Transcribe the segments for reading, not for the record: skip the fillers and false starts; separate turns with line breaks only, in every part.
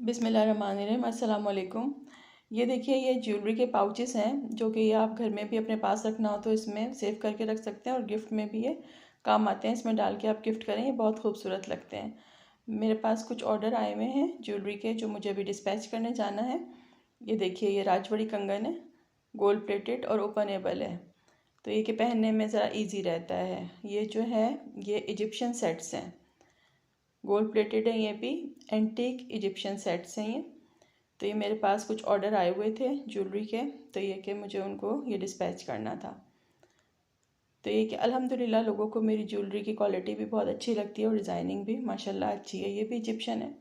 बिस्मिल्लाहिर्रहमानिर्रहीम। अस्सलाम वालेकुम। ये देखिए, ये ज्वेलरी के पाउचेस हैं जो कि ये आप घर में भी अपने पास रखना हो तो इसमें सेव करके रख सकते हैं और गिफ्ट में भी ये काम आते हैं। इसमें डाल के आप गिफ्ट करें, ये बहुत खूबसूरत लगते हैं। मेरे पास कुछ ऑर्डर आए हुए हैं ज्वेलरी के जो मुझे अभी डिस्पैच करने जाना है। ये देखिए, ये राजबड़ी कंगन है, गोल्ड प्लेटेड और ओपनेबल है, तो ये कि पहनने में ज़रा इजी रहता है। ये जो है ये इजिप्शियन सेट्स हैं, गोल्ड प्लेटेड है, ये भी एंटीक इजिप्शियन सेट्स हैं ये। तो ये मेरे पास कुछ ऑर्डर आए हुए थे ज्वेलरी के, तो ये कि मुझे उनको ये डिस्पैच करना था। तो ये कि अल्हम्दुलिल्लाह लोगों को मेरी ज्वेलरी की क्वालिटी भी बहुत अच्छी लगती है और डिज़ाइनिंग भी माशाल्लाह अच्छी है। ये भी इजिप्शियन है,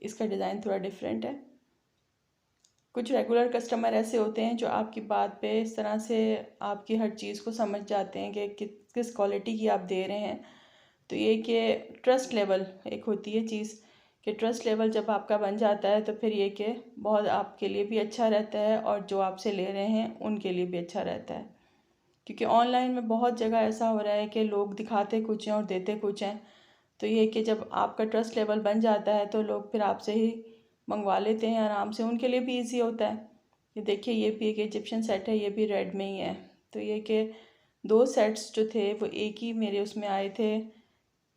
इसका डिज़ाइन थोड़ा डिफरेंट है। कुछ रेगुलर कस्टमर ऐसे होते हैं जो आपकी बात पे इस तरह से आपकी हर चीज़ को समझ जाते हैं कि किस क्वालिटी की आप दे रहे हैं। तो ये कि ट्रस्ट लेवल एक होती है चीज़, कि ट्रस्ट लेवल जब आपका बन जाता है तो फिर ये कि बहुत आपके लिए भी अच्छा रहता है और जो आपसे ले रहे हैं उनके लिए भी अच्छा रहता है। क्योंकि ऑनलाइन में बहुत जगह ऐसा हो रहा है कि लोग दिखाते कुछ हैं और देते कुछ हैं। तो ये कि जब आपका ट्रस्ट लेवल बन जाता है तो लोग फिर आपसे ही मंगवा लेते हैं आराम से, उनके लिए भी ईजी होता है। ये देखिए, ये भी एक इजिप्शियन सेट है, ये भी रेड में ही है। तो ये कि दो सेट्स जो थे वो एक ही मेरे उसमें आए थे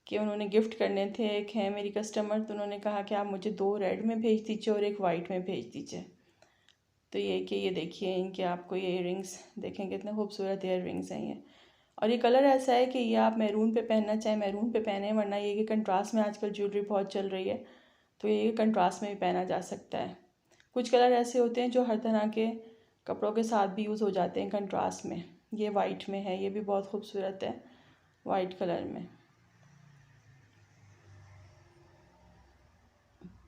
कि उन्होंने गिफ्ट करने थे। एक है मेरी कस्टमर, तो उन्होंने कहा कि आप मुझे दो रेड में भेज दीजिए और एक वाइट में भेज दीजिए। तो ये कि ये देखिए, इनके आपको ये इयररिंग्स देखें कितने खूबसूरत इयररिंग्स हैं ये। और ये कलर ऐसा है कि ये आप मैरून पे पहनना चाहें मैरून पे पहने, वरना ये कि कंट्रास्ट में आजकल ज्वेलरी बहुत चल रही है तो ये कंट्रास्ट में भी पहना जा सकता है। कुछ कलर ऐसे होते हैं जो हर तरह के कपड़ों के साथ भी यूज़ हो जाते हैं कंट्रास्ट में। ये वाइट में है, ये भी बहुत खूबसूरत है वाइट कलर में।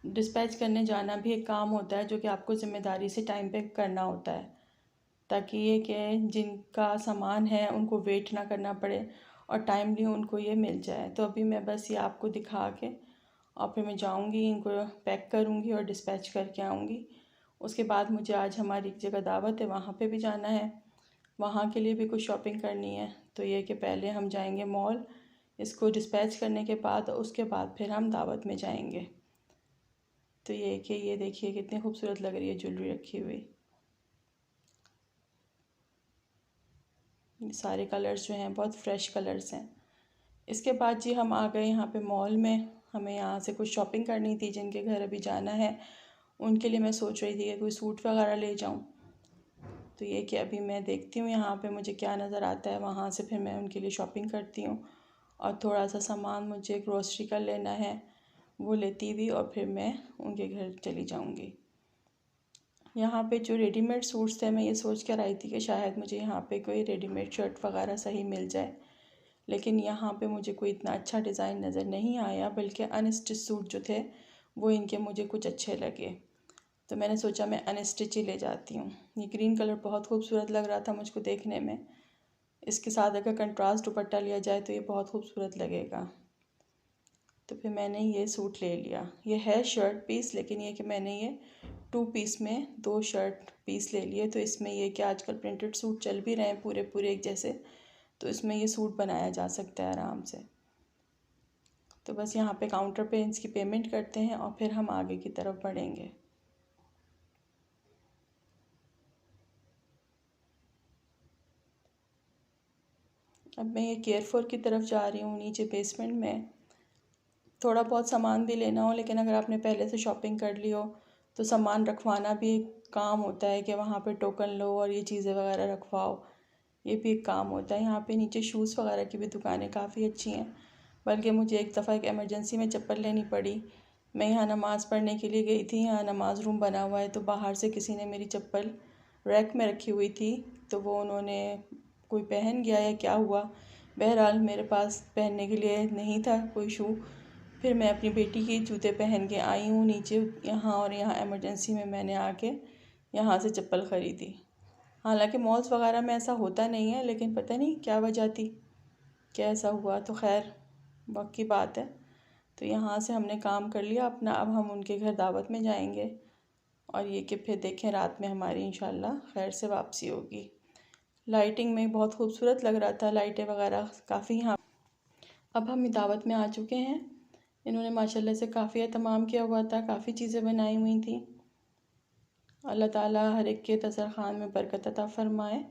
डिस्पैच करने जाना भी एक काम होता है जो कि आपको ज़िम्मेदारी से टाइम पे करना होता है, ताकि ये कि जिनका सामान है उनको वेट ना करना पड़े और टाइमली उनको ये मिल जाए। तो अभी मैं बस ये आपको दिखा के और फिर मैं जाऊंगी, इनको पैक करूंगी और डिस्पैच करके आऊंगी। उसके बाद मुझे आज हमारी एक जगह दावत है, वहाँ पे भी जाना है, वहाँ के लिए भी कुछ शॉपिंग करनी है। तो ये कि पहले हम जाएंगे मॉल, इसको डिस्पैच करने के बाद उसके बाद फिर हम दावत में जाएंगे। तो ये कि ये देखिए कितनी खूबसूरत लग रही है ज्वेलरी रखी हुई। ये सारे कलर्स जो हैं बहुत फ्रेश कलर्स हैं। इसके बाद जी हम आ गए यहाँ पे मॉल में। हमें यहाँ से कुछ शॉपिंग करनी थी, जिनके घर अभी जाना है उनके लिए मैं सोच रही थी कि कोई सूट वगैरह ले जाऊँ। तो ये कि अभी मैं देखती हूँ यहाँ पे मुझे क्या नज़र आता है, वहाँ से फिर मैं उनके लिए शॉपिंग करती हूँ। और थोड़ा सा सामान मुझे ग्रोसरी का लेना है, वो लेती हुई और फिर मैं उनके घर चली जाऊँगी। यहाँ पे जो रेडीमेड सूट्स थे, मैं ये सोच कर आई थी कि शायद मुझे यहाँ पे कोई रेडीमेड शर्ट वगैरह सही मिल जाए, लेकिन यहाँ पे मुझे कोई इतना अच्छा डिज़ाइन नज़र नहीं आया, बल्कि अनस्टिच सूट जो थे वो इनके मुझे कुछ अच्छे लगे। तो मैंने सोचा मैं अनस्टिच ही ले जाती हूँ। ये ग्रीन कलर बहुत खूबसूरत लग रहा था मुझको देखने में, इसके साथ अगर कंट्रास्ट दुपट्टा लिया जाए तो ये बहुत खूबसूरत लगेगा। तो फिर मैंने ये सूट ले लिया। ये है शर्ट पीस, लेकिन ये कि मैंने ये 2 पीस में 2 शर्ट पीस ले लिए। तो इसमें ये कि आजकल प्रिंटेड सूट चल भी रहे हैं पूरे पूरे एक जैसे, तो इसमें ये सूट बनाया जा सकता है आराम से। तो बस यहाँ पे काउंटर पे इसकी पेमेंट करते हैं और फिर हम आगे की तरफ बढ़ेंगे। अब मैं ये केयरफुल की तरफ जा रही हूँ, नीचे बेसमेंट में। थोड़ा बहुत सामान भी लेना हो, लेकिन अगर आपने पहले से शॉपिंग कर ली हो तो सामान रखवाना भी एक काम होता है कि वहाँ पे टोकन लो और ये चीज़ें वगैरह रखवाओ, ये भी एक काम होता है। यहाँ पे नीचे शूज़ वगैरह की भी दुकानें काफ़ी अच्छी हैं, बल्कि मुझे एक दफ़ा एक एमरजेंसी में चप्पल लेनी पड़ी। मैं यहाँ नमाज़ पढ़ने के लिए गई थी, यहाँ नमाज़ रूम बना हुआ है, तो बाहर से किसी ने मेरी चप्पल रैक में रखी हुई थी, तो वो उन्होंने कोई पहन गया या क्या हुआ, बहरहाल मेरे पास पहनने के लिए नहीं था कोई शू। फिर मैं अपनी बेटी के जूते पहन के आई हूँ नीचे यहाँ, और यहाँ एमरजेंसी में मैंने आके यहाँ से चप्पल ख़रीदी। हालांकि मॉल्स वगैरह में ऐसा होता नहीं है, लेकिन पता नहीं क्या वजह थी, क्या ऐसा हुआ, तो खैर वक्त की बात है। तो यहाँ से हमने काम कर लिया अपना, अब हम उनके घर दावत में जाएंगे और ये कि फिर देखें रात में हमारी इंशाल्लाह खैर से वापसी होगी। लाइटिंग में बहुत खूबसूरत लग रहा था, लाइटें वगैरह काफ़ी यहाँ। अब हम दावत में आ चुके हैं। इन्होंने माशाल्लाह से काफ़ी एहतमाम किया हुआ था, काफ़ी चीज़ें बनाई हुई थी। अल्लाह ताला हर एक के दस्तरख़्वान में बरकत अता फ़रमाए।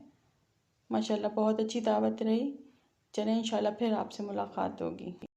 माशाल्लाह बहुत अच्छी दावत रही। चलें इंशाल्लाह फिर आपसे मुलाकात होगी।